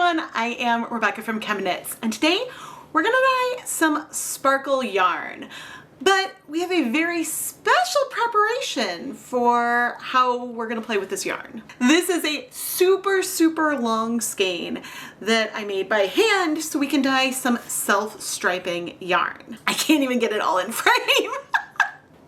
everyone, I am Rebecca from ChemKnits, and today we're gonna dye some sparkle yarn. But we have a very special preparation for how we're gonna play with this yarn. This is a super long skein that I made by hand so we can dye some self-striping yarn. I can't even get it all in frame.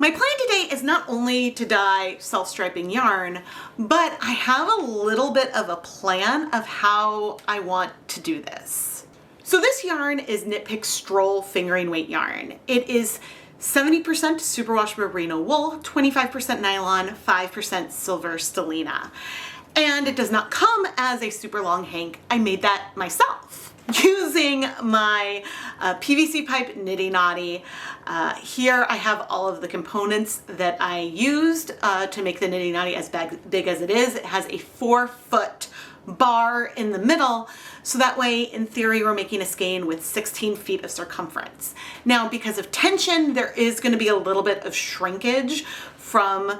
My plan today is not only to dye self-striping yarn, but I have a little bit of a plan of how I want to do this. So this yarn is Knit Pick Stroll fingering weight yarn. It is 70% superwash merino wool, 25% nylon, 5% silver stellina. And it does not come as a super long hank. I made that myself using my PVC pipe Nitty Knotty. Here I have all of the components that I used to make the Nitty Knotty as big as it is. It has a 4-foot bar in the middle, so that way in theory we're making a skein with 16 feet of circumference. Now because of tension there is going to be a little bit of shrinkage from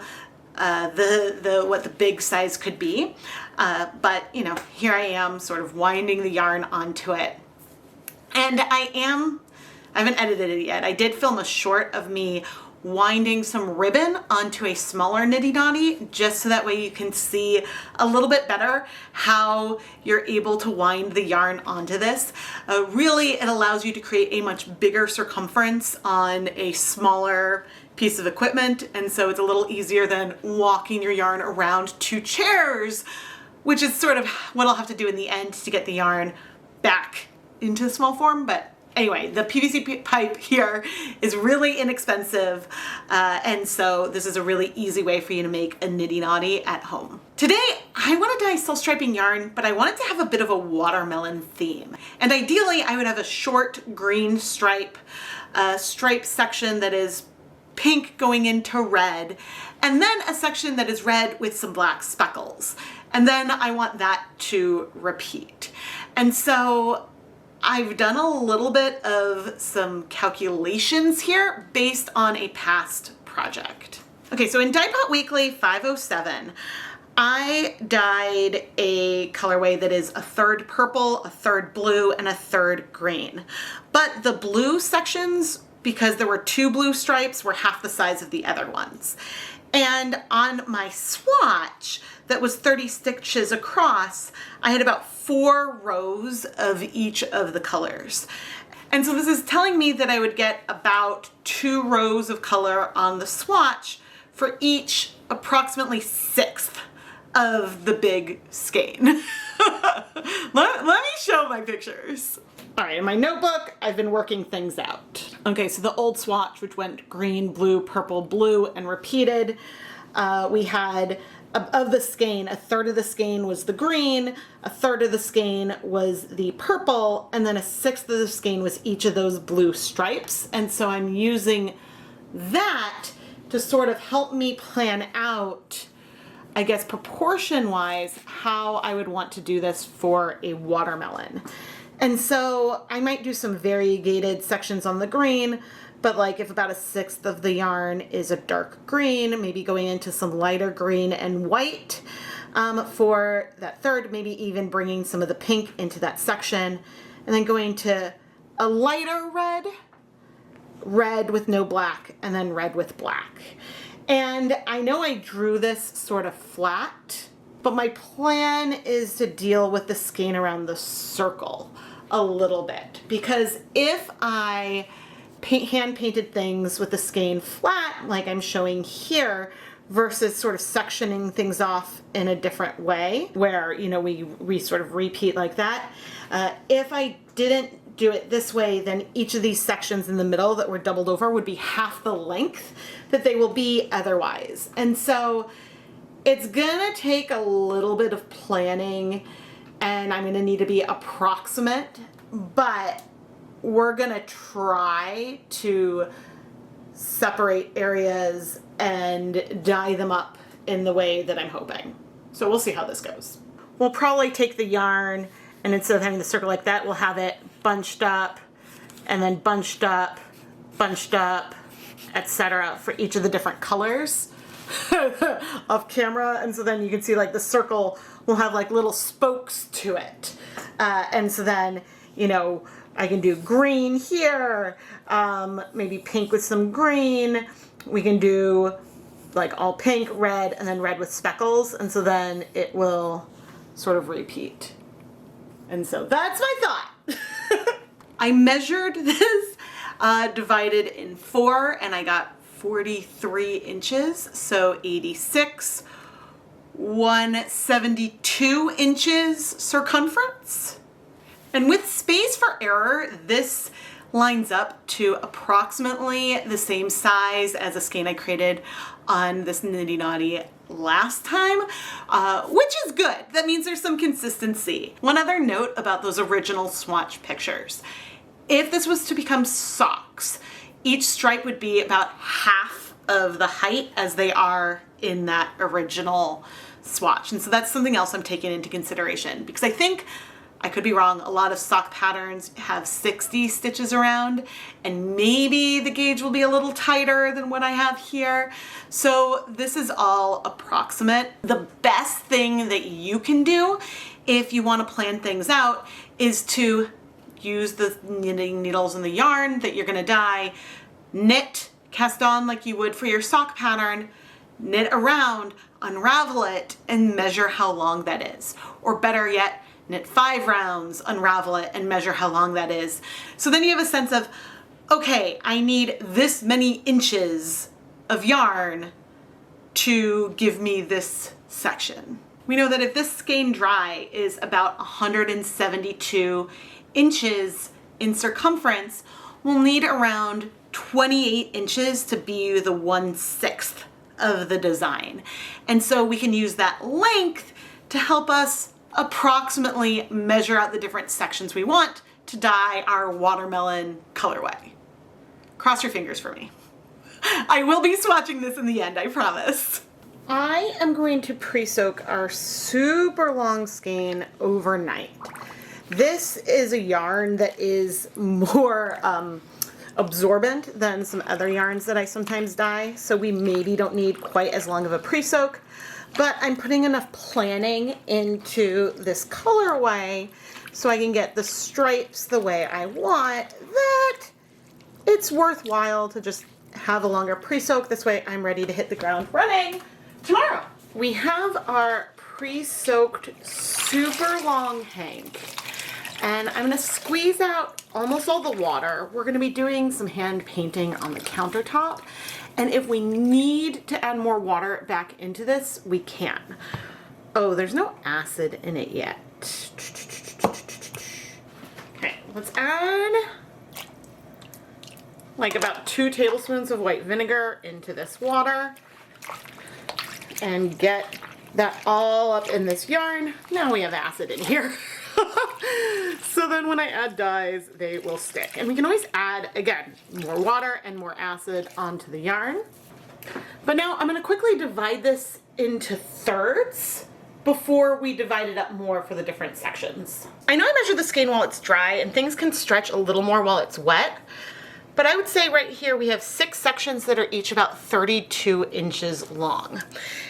what the big size could be, but you know, here I am sort of winding the yarn onto it, and I haven't edited it yet. I did film a short of me winding some ribbon onto a smaller Nitty Knotty, just so that way you can see a little bit better how you're able to wind the yarn onto this. Really, it allows you to create a much bigger circumference on a smaller piece of equipment, and so it's a little easier than walking your yarn around 2 chairs, which is sort of what I'll have to do in the end to get the yarn back into small form. But anyway, the PVC pipe here is really inexpensive, and so this is a really easy way for you to make a Nitty Knotty at home. Today, I want to dye self-striping yarn, but I want it to have a bit of a watermelon theme. And ideally, I would have a short green stripe section that is pink going into red, and then a section that is red with some black speckles. And then I want that to repeat. And so I've done a little bit of some calculations here based on a past project. Okay, so in Dyepot Weekly 507, I dyed a colorway that is 1/3 purple, 1/3 blue, and 1/3 green. But the blue sections, because there were 2 blue stripes, were half the size of the other ones. And on my swatch that was 30 stitches across, I had about 4 rows of each of the colors. And so this is telling me that I would get about 2 rows of color on the swatch for each approximately 1/6 of the big skein. Let me show my pictures. All right, in my notebook, I've been working things out. Okay, so the old swatch, which went green, blue, purple, blue, and repeated, we had, of the skein, 1/3 of the skein was the green, 1/3 of the skein was the purple, and then 1/6 of the skein was each of those blue stripes. And so I'm using that to sort of help me plan out, I guess, proportion-wise, how I would want to do this for a watermelon. And so I might do some variegated sections on the green, but like if about 1/6 of the yarn is a dark green, maybe going into some lighter green and white for that 1/3, maybe even bringing some of the pink into that section, and then going to a lighter red with no black, and then red with black. And I know I drew this sort of flat, but my plan is to deal with the skein around the circle a little bit, because if I hand painted things with the skein flat like I'm showing here versus sort of sectioning things off in a different way where, you know, we sort of repeat like that, if I didn't do it this way, then each of these sections in the middle that were doubled over would be half the length that they will be otherwise. And so it's gonna take a little bit of planning, and I'm gonna need to be approximate, but we're gonna try to separate areas and dye them up in the way that I'm hoping. So we'll see how this goes. We'll probably take the yarn, and instead of having the circle like that, we'll have it bunched up, and then bunched up, etc. for each of the different colors off camera. And so then you can see like the circle will have like little spokes to it. And so then, you know, I can do green here, maybe pink with some green. We can do like all pink, red, and then red with speckles. And so then it will sort of repeat. And so that's my thought. I measured this, divided in 4, and I got 43 inches. So 86, 172 inches circumference. And with space for error, this lines up to approximately the same size as a skein I created on this Nitty Naughty last time, which is good. That means there's some consistency. One other note about those original swatch pictures. If this was to become socks, each stripe would be about half of the height as they are in that original swatch. And so that's something else I'm taking into consideration, because I think, I could be wrong, a lot of sock patterns have 60 stitches around, and maybe the gauge will be a little tighter than what I have here. So this is all approximate. The best thing that you can do if you want to plan things out is to use the knitting needles and the yarn that you're going to dye, knit, cast on like you would for your sock pattern, knit around, unravel it, and measure how long that is. Or better yet, knit 5 rounds, unravel it, and measure how long that is. So then you have a sense of, okay, I need this many inches of yarn to give me this section. We know that if this skein dry is about 172 inches in circumference, we'll need around 28 inches to be the 1/6 of the design. And so we can use that length to help us approximately measure out the different sections we want to dye our watermelon colorway. Cross your fingers for me. I will be swatching this in the end, I promise. I am going to pre-soak our super long skein overnight. This is a yarn that is more absorbent than some other yarns that I sometimes dye, so we maybe don't need quite as long of a pre-soak. But I'm putting enough planning into this colorway so I can get the stripes the way I want that it's worthwhile to just have a longer pre-soak. This way I'm ready to hit the ground running tomorrow. We have our pre-soaked super long hank, and I'm going to squeeze out almost all the water. We're going to be doing some hand painting on the countertop. And if we need to add more water back into this, we can. Oh, there's no acid in it yet. Okay, let's add like about 2 tablespoons of white vinegar into this water and get that all up in this yarn. Now we have acid in here. So then when I add dyes, they will stick. And we can always add, again, more water and more acid onto the yarn. But now I'm going to quickly divide this into thirds before we divide it up more for the different sections. I know I measured the skein while it's dry, and things can stretch a little more while it's wet. But I would say right here we have 6 sections that are each about 32 inches long.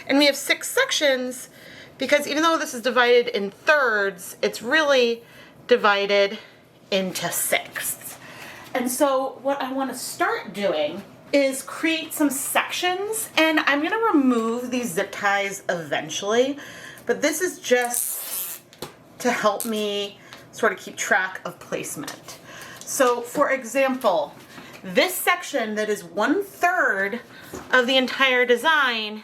And we have 6 sections because even though this is divided in thirds, it's really divided into 6. And so what I want to start doing is create some sections, and I'm going to remove these zip ties eventually, but this is just to help me sort of keep track of placement. So for example, this section that is 1/3 of the entire design,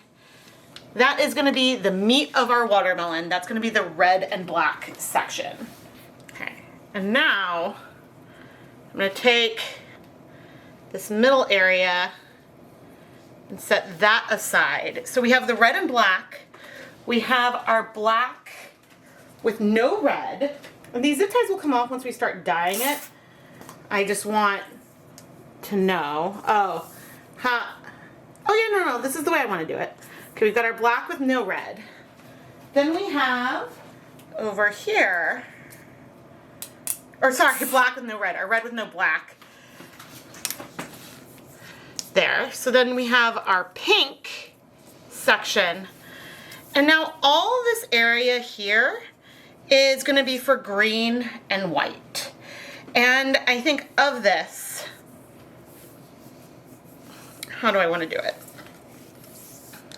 that is going to be the meat of our watermelon. That's going to be the red and black section. Okay, and now I'm going to take this middle area and set that aside. So we have the red and black. We have our black with no red. And these zip ties will come off once we start dyeing it. I just want to know. Oh yeah, no, this is the way I want to do it. Okay, we've got our black with no red. Then we have over here, or sorry, black with no red, or red with no black. There. So then we have our pink section. And now all this area here is going to be for green and white. And I think of this, how do I want to do it?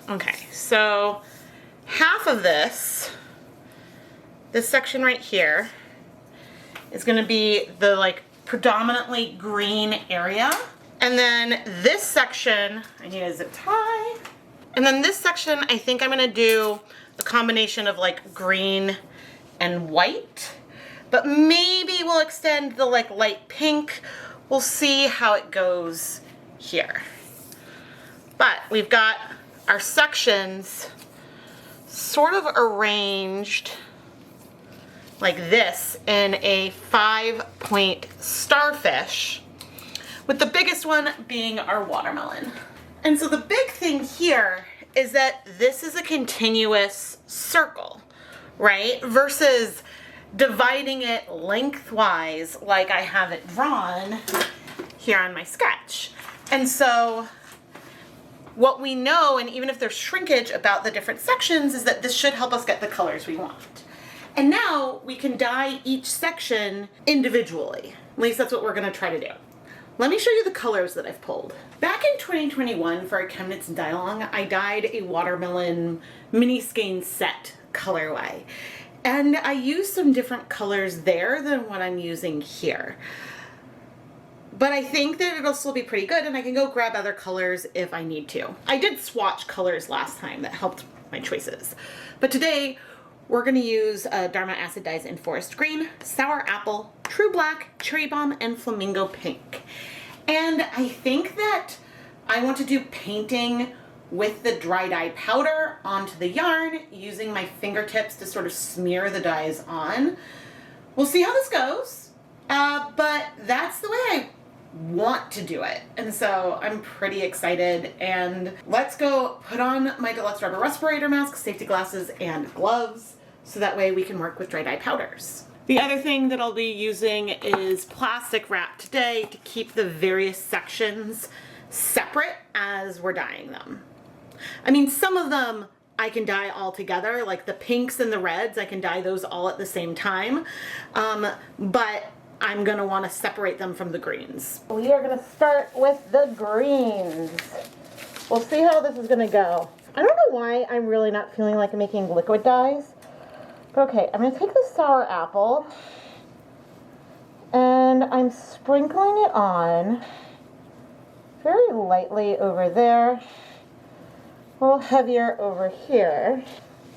Okay, so half of this section right here is going to be the like predominantly green area. And then this section, I need a zip tie. And then this section, I think I'm going to do a combination of like green and white, but maybe we'll extend the like light pink. We'll see how it goes here. But we've got our sections sort of arranged like this in a 5-point starfish, with the biggest one being our watermelon. And so the big thing here is that this is a continuous circle, right? Versus dividing it lengthwise like I have it drawn here on my sketch. And so what we know, and even if there's shrinkage about the different sections, is that this should help us get the colors we want. And now we can dye each section individually. At least that's what we're gonna try to do. Let me show you the colors that I've pulled. Back in 2021 for a ChemKnits dye-along, I dyed a watermelon mini skein set colorway. And I used some different colors there than what I'm using here. But I think that it'll still be pretty good, and I can go grab other colors if I need to. I did swatch colors last time that helped my choices. But today, we're gonna use Dharma acid dyes in forest green, sour apple, true black, cherry bomb, and flamingo pink. And I think that I want to do painting with the dry dye powder onto the yarn, using my fingertips to sort of smear the dyes on. We'll see how this goes, but that's the way I want to do it. And so I'm pretty excited, and let's go put on my deluxe rubber respirator mask, safety glasses, and gloves, so that way we can work with dry dye powders. The other thing that I'll be using is plastic wrap today to keep the various sections separate as we're dyeing them. I mean, some of them I can dye all together, like the pinks and the reds, I can dye those all at the same time, but I'm gonna wanna separate them from the greens. We are gonna start with the greens. We'll see how this is gonna go. I don't know why I'm really not feeling like making liquid dyes. Okay, I'm gonna take the sour apple and I'm sprinkling it on very lightly over there, a little heavier over here.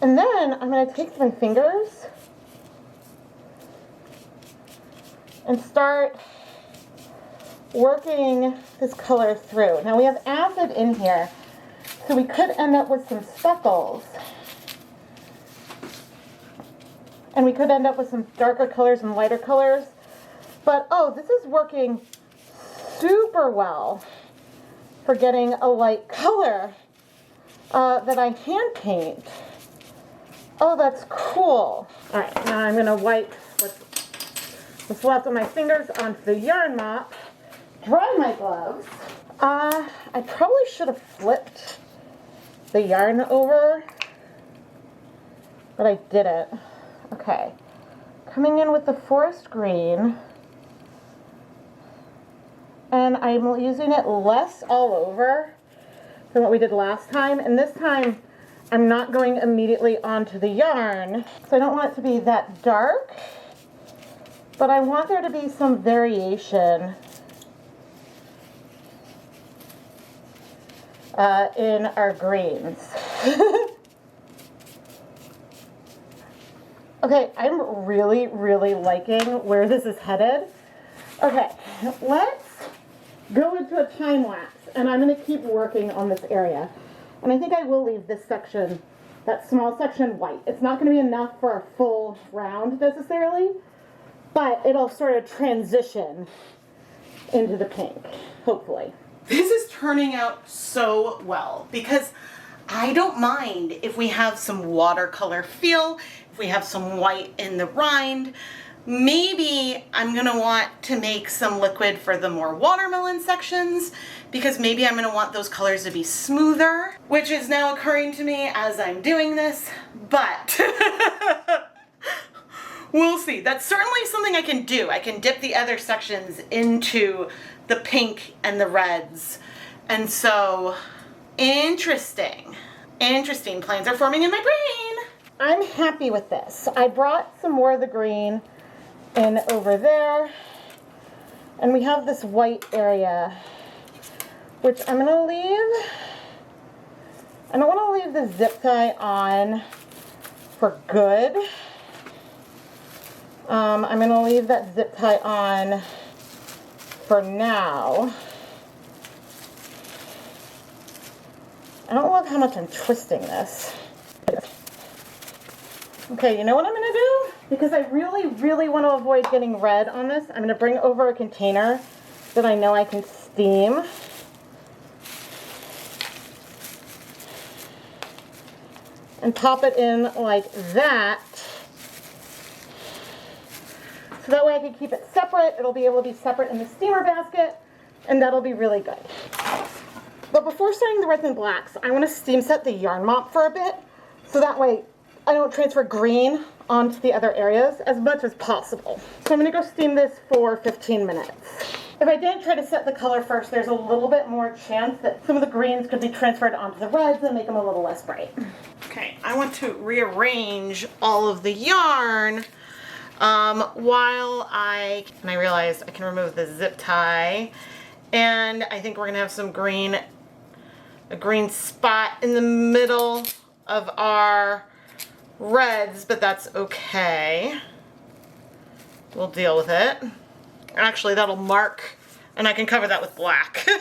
And then I'm gonna take my fingers and start working this color through. Now we have acid in here, so we could end up with some speckles. And we could end up with some darker colors and lighter colors. But, oh, this is working super well for getting a light color that I hand paint. Oh, that's cool. All right, now I'm gonna wipe what's left of my fingers onto the yarn mop, dry my gloves. I probably should have flipped the yarn over, but I didn't. Okay, coming in with the forest green, and I'm using it less all over than what we did last time, and this time I'm not going immediately onto the yarn, so I don't want it to be that dark, but I want there to be some variation in our greens. Okay, I'm really, really liking where this is headed. Okay, let's go into a time lapse, and I'm going to keep working on this area. And I think I will leave this section, that small section, white. It's not going to be enough for a full round necessarily, but it'll sort of transition into the pink, hopefully. This is turning out so well because I don't mind if we have some watercolor feel, if we have some white in the rind. Maybe I'm gonna want to make some liquid for the more watermelon sections because maybe I'm gonna want those colors to be smoother, which is now occurring to me as I'm doing this, but We'll see. That's certainly something I can do. I can dip the other sections into the pink and the reds. And so, interesting. Interesting. Plans are forming in my brain. I'm happy with this. I brought some more of the green in over there. And we have this white area, which I'm gonna leave. I don't wanna leave the zip tie on for good. I'm gonna leave that zip tie on for now. I don't love how much I'm twisting this. Okay, you know what I'm gonna do? Because I really, really want to avoid getting red on this, I'm gonna bring over a container that I know I can steam. And pop it in like that. So that way I can keep it separate. It'll be able to be separate in the steamer basket, and that'll be really good. But before starting the reds and blacks, I want to steam set the yarn mop for a bit, so that way I don't transfer green onto the other areas as much as possible. So I'm going to go steam this for 15 minutes. If I didn't try to set the color first, there's a little bit more chance that some of the greens could be transferred onto the reds and make them a little less bright. Okay, I want to rearrange all of the yarn while I realize I can remove the zip tie, and I think we're gonna have some green, a green spot in the middle of our reds, but that's okay. We'll deal with it. Actually, that'll mark, and I can cover that with black. I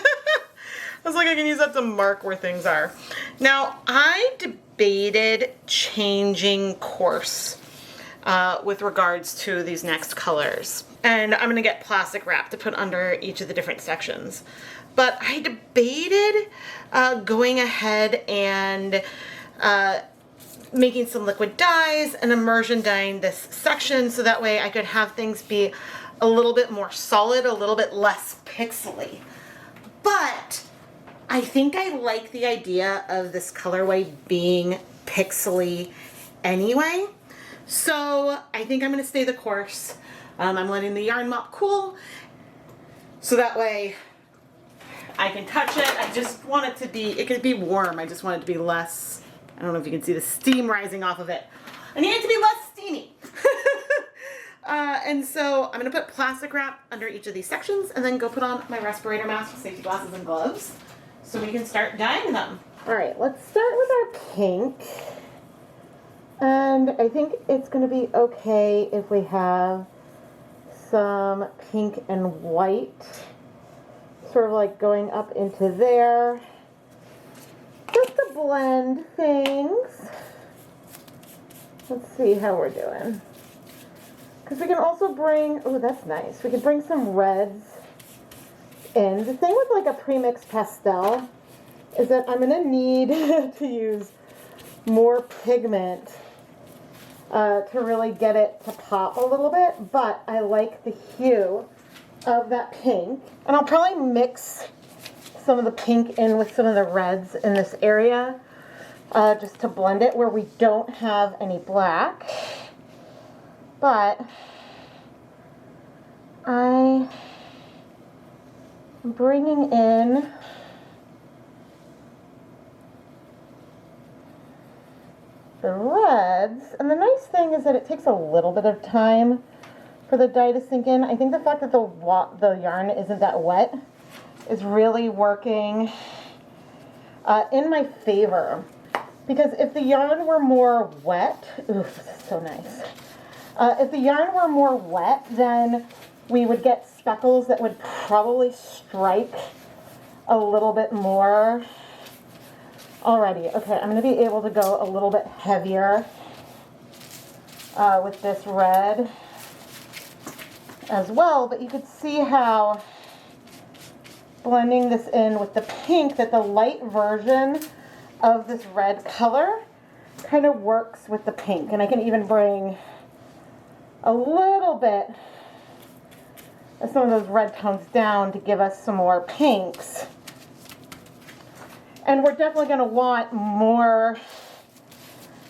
was like, I can use that to mark where things are. Now, I debated changing course with regards to these next colors. And I'm gonna get plastic wrap to put under each of the different sections. But I debated going ahead and making some liquid dyes and immersion dyeing this section, so that way I could have things be a little bit more solid, a little bit less pixely. But I think I like the idea of this colorway being pixely anyway. So I think I'm gonna stay the course. I'm letting the yarn mop cool, so that way I can touch it. I just want it to be, it could be warm. I just want it to be less, I don't know if you can see the steam rising off of it. I need it to be less steamy. And so I'm gonna put plastic wrap under each of these sections and then go put on my respirator mask with safety glasses and gloves so we can start dyeing them. All right, let's start with our pink. And I think it's gonna be okay if we have some pink and white sort of like going up into there. Just to blend things. Let's see how we're doing. Because we can also bring, oh, that's nice. We can bring some reds in. The thing with like a pre-mixed pastel is that I'm going to need to use more pigment to really get it to pop a little bit. But I like the hue of that pink. And I'll probably mix some of the pink in with some of the reds in this area just to blend it where we don't have any black. But I'm bringing in the reds, and the nice thing is that it takes a little bit of time for the dye to sink in. I think the fact that the yarn isn't that wet is really working in my favor, because if the yarn were more wet, ooh, this is so nice. If the yarn were more wet, then we would get speckles that would probably strike a little bit more already. Okay, I'm going to be able to go a little bit heavier with this red as well, but you could see how blending this in with the pink, that the light version of this red color kind of works with the pink. And I can even bring a little bit of some of those red tones down to give us some more pinks. And we're definitely going to want more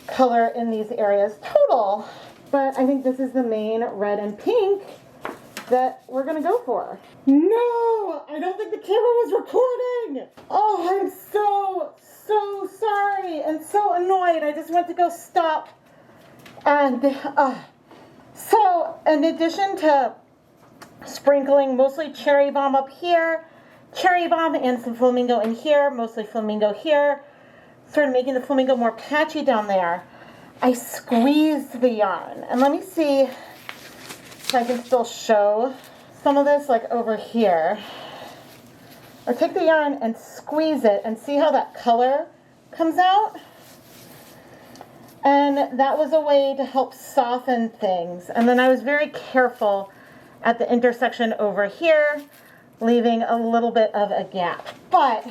color in these areas. Total, but I think this is the main red and pink that we're gonna go for. No, I don't think the camera was recording. Oh, I'm so sorry and so annoyed. I just went to go stop. And so in addition to sprinkling mostly cherry bomb up here, cherry bomb and some flamingo in here, mostly flamingo here, sort of making the flamingo more patchy down there, I squeezed the yarn. And let me see if I can still show some of this, like over here. Or take the yarn and squeeze it and see how that color comes out. And that was a way to help soften things. And then I was very careful at the intersection over here, leaving a little bit of a gap. But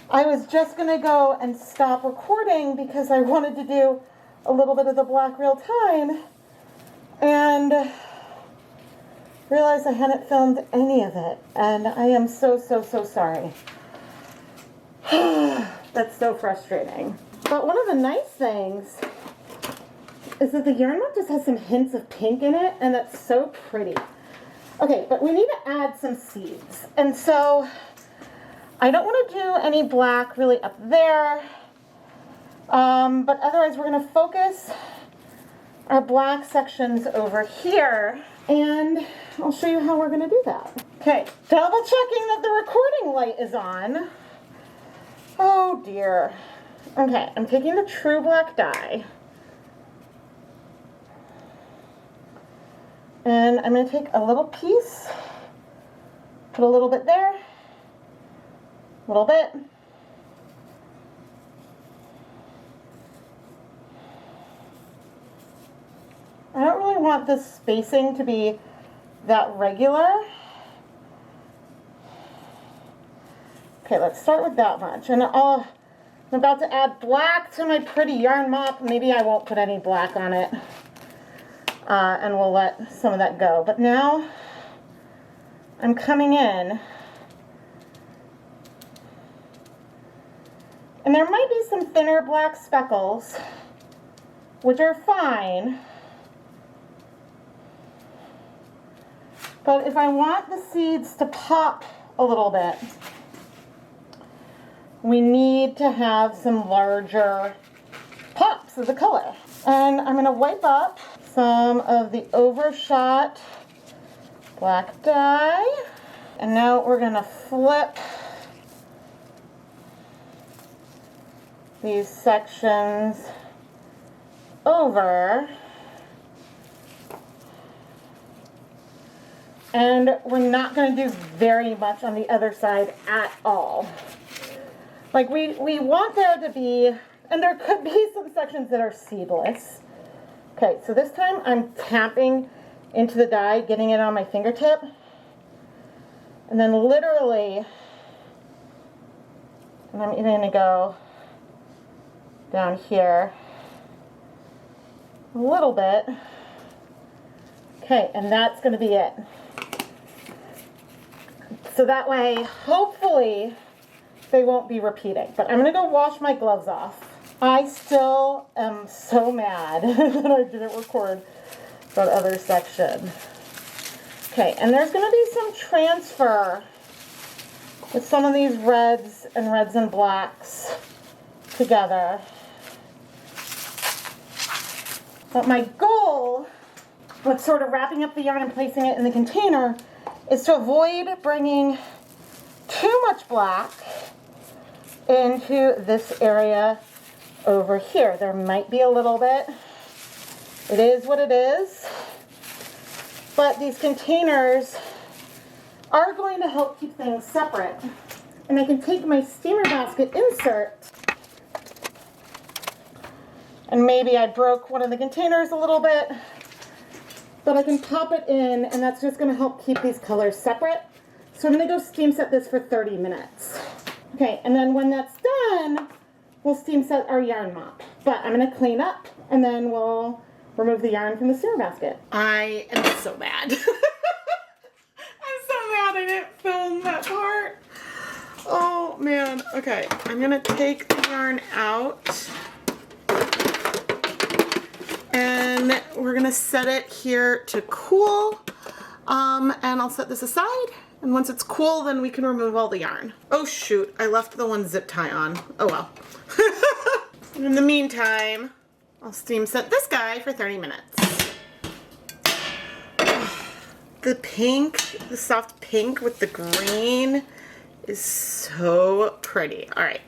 I was just gonna go and stop recording because I wanted to do a little bit of the black real time and realized I hadn't filmed any of it. And I am so sorry. That's so frustrating. But one of the nice things is that the yarn mop just has some hints of pink in it, and that's so pretty. Okay, but we need to add some seeds. And so I don't want to do any black really up there, but otherwise we're going to focus our black sections over here, and I'll show you how we're going to do that. Okay, double checking that the recording light is on. Oh dear. Okay, I'm taking the true black dye, and I'm going to take a little piece, put a little bit there, a little bit, I don't really want the spacing to be that regular. Okay, let's start with that much. And I'm about to add black to my pretty yarn mop. Maybe I won't put any black on it. And we'll let some of that go. But now I'm coming in. And there might be some thinner black speckles, which are fine. But if I want the seeds to pop a little bit, we need to have some larger pops of the color. And I'm going to wipe up some of the overshot black dye. And now we're going to flip these sections over. And we're not going to do very much on the other side at all. Like we want there to be, and there could be some sections that are seedless. Okay, so this time I'm tapping into the dye, getting it on my fingertip. And then literally, and I'm even going to go down here a little bit. Okay, and that's going to be it. So that way, hopefully, they won't be repeating. But I'm going to go wash my gloves off. I still am so mad that I didn't record that other section. Okay, and there's going to be some transfer with some of these reds and blacks together. But my goal with sort of wrapping up the yarn and placing it in the container is to avoid bringing too much black into this area over here. There might be a little bit. It is what it is. But these containers are going to help keep things separate. And I can take my steamer basket insert, and maybe I broke one of the containers a little bit, but I can pop it in, and that's just going to help keep these colors separate. So I'm going to go steam set this for 30 minutes. Okay, and then when that's done, we'll steam set our yarn mop. But I'm going to clean up, and then we'll remove the yarn from the steamer basket. I am so mad. I'm so mad I didn't film that part. Oh man. Okay, I'm going to take the yarn out. And then we're gonna set it here to cool. And I'll set this aside. And once it's cool, then we can remove all the yarn. Oh shoot, I left the one zip tie on. Oh well. In the meantime, I'll steam set this guy for 30 minutes. The pink, the soft pink with the green is so pretty. All right,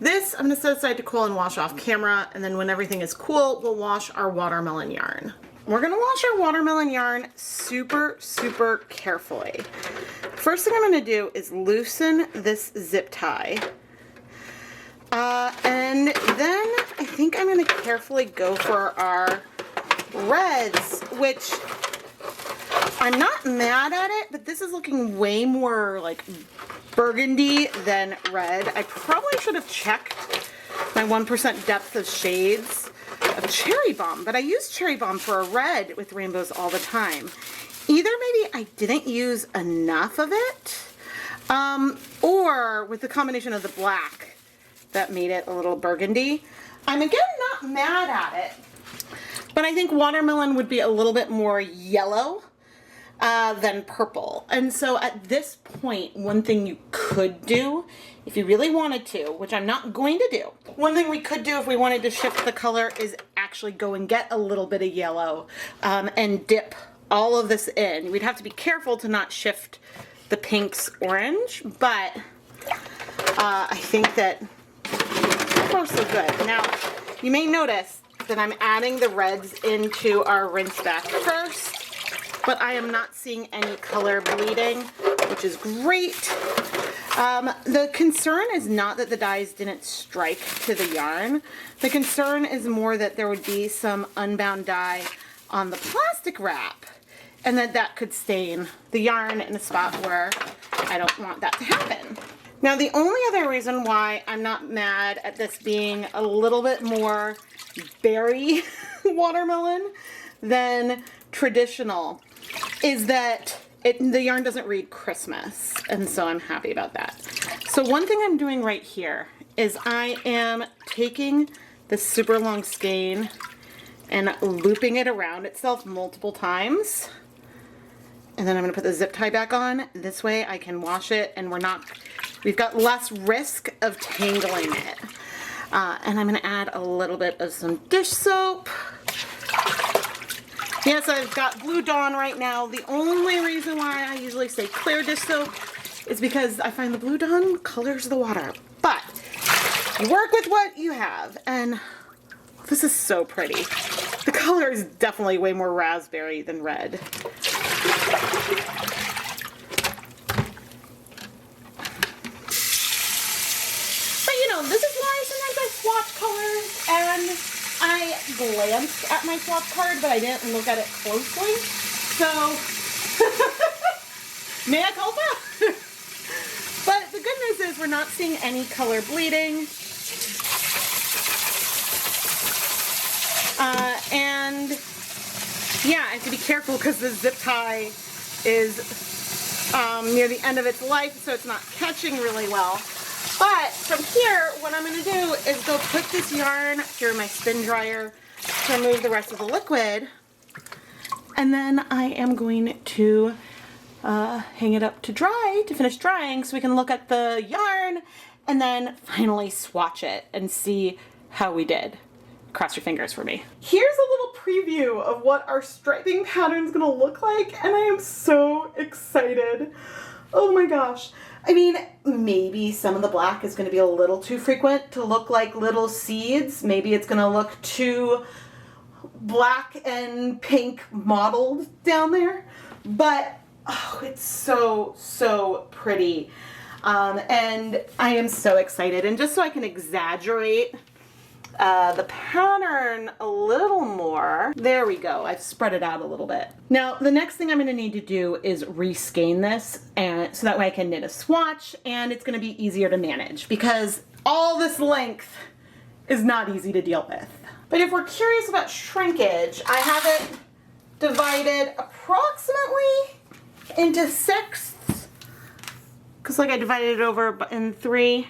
this I'm gonna set aside to cool and wash off camera, and then when everything is cool, we'll wash our watermelon yarn. We're gonna wash our watermelon yarn super, super carefully. First thing I'm gonna do is loosen this zip tie. And then I think I'm gonna carefully go for our reds, which I'm not mad at it, but this is looking way more like burgundy than red. I probably should have checked my 1% depth of shades of Cherry Bomb, but I use Cherry Bomb for a red with rainbows all the time. Either maybe I didn't use enough of it, or with the combination of the black that made it a little burgundy. I'm again not mad at it, but I think watermelon would be a little bit more yellow than purple. And so at this point, one thing you could do, if you really wanted to, which I'm not going to do, one thing we could do if we wanted to shift the color is actually go and get a little bit of yellow and dip all of this in. We'd have to be careful to not shift the pinks orange, but I think that so so good. Now, you may notice that I'm adding the reds into our rinse back first, but I am not seeing any color bleeding, which is great. The concern is not that the dyes didn't strike to the yarn. The concern is more that there would be some unbound dye on the plastic wrap, and that could stain the yarn in a spot where I don't want that to happen. Now, the only other reason why I'm not mad at this being a little bit more berry watermelon than traditional is that the yarn doesn't read Christmas, and so I'm happy about that. So one thing I'm doing right here is I am taking this super long skein and looping it around itself multiple times. And then I'm gonna put the zip tie back on. This way I can wash it and we've got less risk of tangling it. And I'm gonna add a little bit of some dish soap. Yes, I've got Blue Dawn right now. The only reason why I usually say clear dish soap is because I find the Blue Dawn colors the water. But you work with what you have, and this is so pretty. The color is definitely way more raspberry than red. But you know, this is why sometimes I swatch colors, and I glanced at my swatch card, but I didn't look at it closely. So, mea culpa. But the good news is we're not seeing any color bleeding. And yeah, I have to be careful because the zip tie is near the end of its life, so it's not catching really well. But from here, what I'm going to do is go put this yarn through my spin dryer to remove the rest of the liquid. And then I am going to hang it up to dry, to finish drying, so we can look at the yarn and then finally swatch it and see how we did. Cross your fingers for me. Here's a little preview of what our striping pattern is going to look like, and I am so excited. Oh my gosh. I mean, maybe some of the black is going to be a little too frequent to look like little seeds. Maybe it's going to look too black and pink mottled down there. But, oh, it's so, so pretty. And I am so excited. And just so I can exaggerate the pattern a little more. There we go. I've spread it out a little bit. Now, the next thing I'm going to need to do is reskein this, and so that way I can knit a swatch, and it's going to be easier to manage because all this length is not easy to deal with. But if we're curious about shrinkage, I have it divided approximately into sixths, because like I divided it over in 3.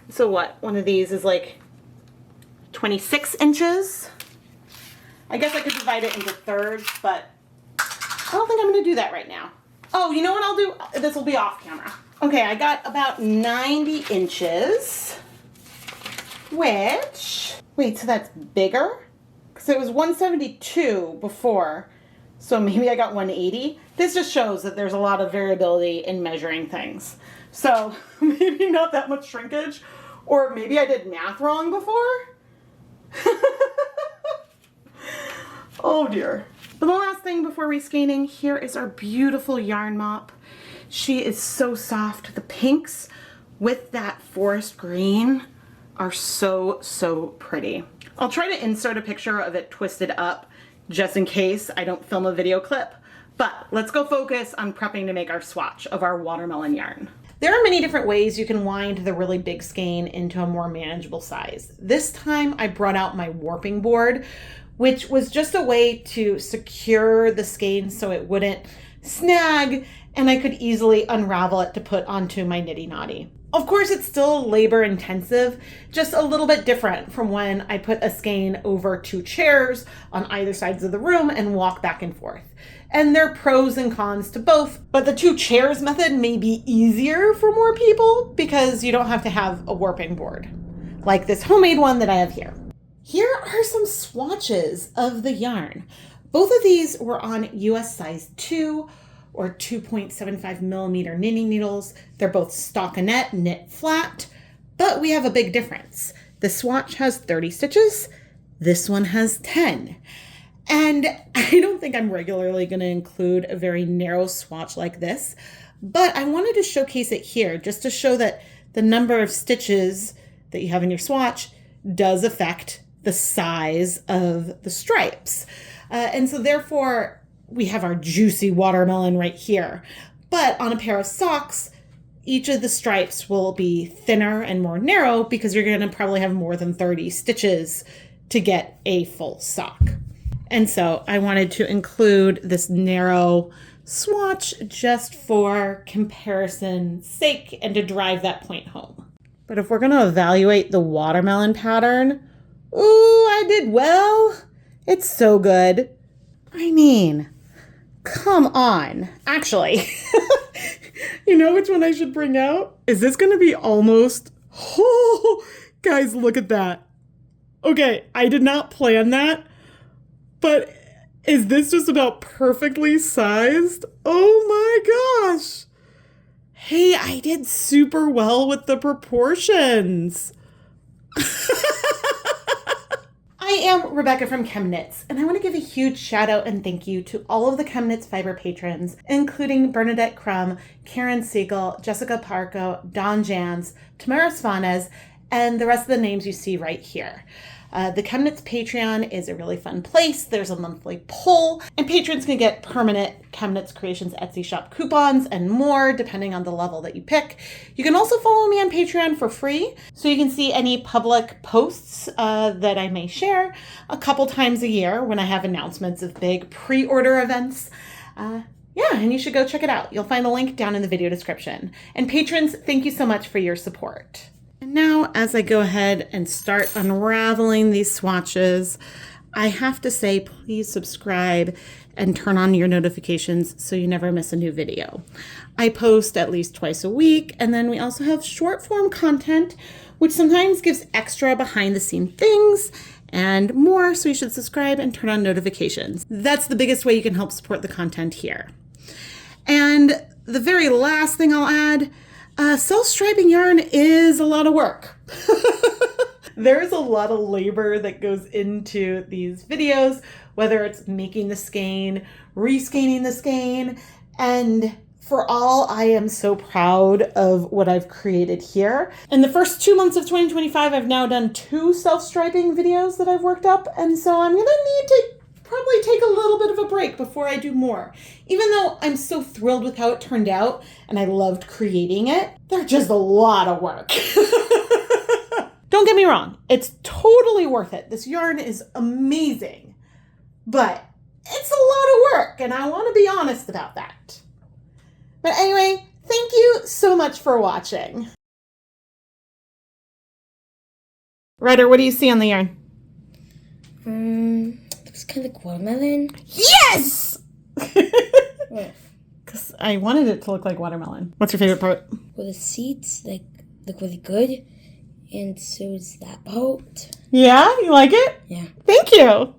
So what? One of these is like 26 inches. I guess I could divide it into thirds, but I don't think I'm going to do that right now. Oh, you know what I'll do? This will be off camera. Okay, I got about 90 inches, which, wait, so that's bigger? Because it was 172 before, so maybe I got 180. This just shows that there's a lot of variability in measuring things. So maybe not that much shrinkage, or maybe I did math wrong before. Oh dear. But the last thing before rescanning, here is our beautiful yarn mop. She is so soft. The pinks with that forest green are so, so pretty. I'll try to insert a picture of it twisted up just in case I don't film a video clip. But let's go focus on prepping to make our swatch of our watermelon yarn. There are many different ways you can wind the really big skein into a more manageable size. This time I brought out my warping board, which was just a way to secure the skein so it wouldn't snag and I could easily unravel it to put onto my nitty knotty. Of course, it's still labor intensive, just a little bit different from when I put a skein over 2 chairs on either sides of the room and walk back and forth. And there are pros and cons to both, but the 2 chairs method may be easier for more people because you don't have to have a warping board, like this homemade one that I have here. Here are some swatches of the yarn. Both of these were on US size 2 or 2.75 millimeter knitting needles. They're both stockinette knit flat, but we have a big difference. The swatch has 30 stitches. This one has 10. And I don't think I'm regularly going to include a very narrow swatch like this, but I wanted to showcase it here just to show that the number of stitches that you have in your swatch does affect the size of the stripes. And so therefore we have our juicy watermelon right here. But on a pair of socks, each of the stripes will be thinner and more narrow because you're going to probably have more than 30 stitches to get a full sock. And so I wanted to include this narrow swatch just for comparison's sake and to drive that point home. But if we're going to evaluate the watermelon pattern, ooh, I did well. It's so good. I mean, come on. Actually, you know which one I should bring out? Is this going to be almost... Oh, guys, look at that. Okay, I did not plan that, but is this just about perfectly sized? Oh my gosh. Hey, I did super well with the proportions. I am Rebecca from ChemKnits, and I want to give a huge shout out and thank you to all of the ChemKnits Fiber patrons, including Bernadette Crum, Karen Siegel, Jessica Parco, Don Jans, Tamara Svanes, and the rest of the names you see right here. The ChemKnits Patreon is a really fun place. There's a monthly poll, and patrons can get permanent ChemKnits Creations Etsy shop coupons and more, depending on the level that you pick. You can also follow me on Patreon for free, so you can see any public posts that I may share a couple times a year when I have announcements of big pre-order events. Yeah, and you should go check it out. You'll find the link down in the video description. And patrons, thank you so much for your support. And now, as I go ahead and start unraveling these swatches, I have to say, please subscribe and turn on your notifications so you never miss a new video. I post at least twice a week, and then we also have short form content, which sometimes gives extra behind the scene things and more, so you should subscribe and turn on notifications. That's the biggest way you can help support the content here. And the very last thing I'll add, self-striping yarn is a lot of work. There's a lot of labor that goes into these videos, whether it's making the skein, reskeining the skein, and for all, I am so proud of what I've created here. In the first 2 months of 2025, I've now done 2 self-striping videos that I've worked up, and so I'm gonna need to probably take a little bit of a break before I do more. Even though I'm so thrilled with how it turned out and I loved creating it, they're just a lot of work. Don't get me wrong, it's totally worth it. This yarn is amazing, but it's a lot of work and I want to be honest about that. But anyway, thank you so much for watching. Ryder, what do you see on the yarn? The Looks kind of like watermelon. Yes! What? Because I wanted it to look like watermelon. What's your favorite part? Well, the seeds look really good, and so is that part. Yeah, you like it? Yeah. Thank you.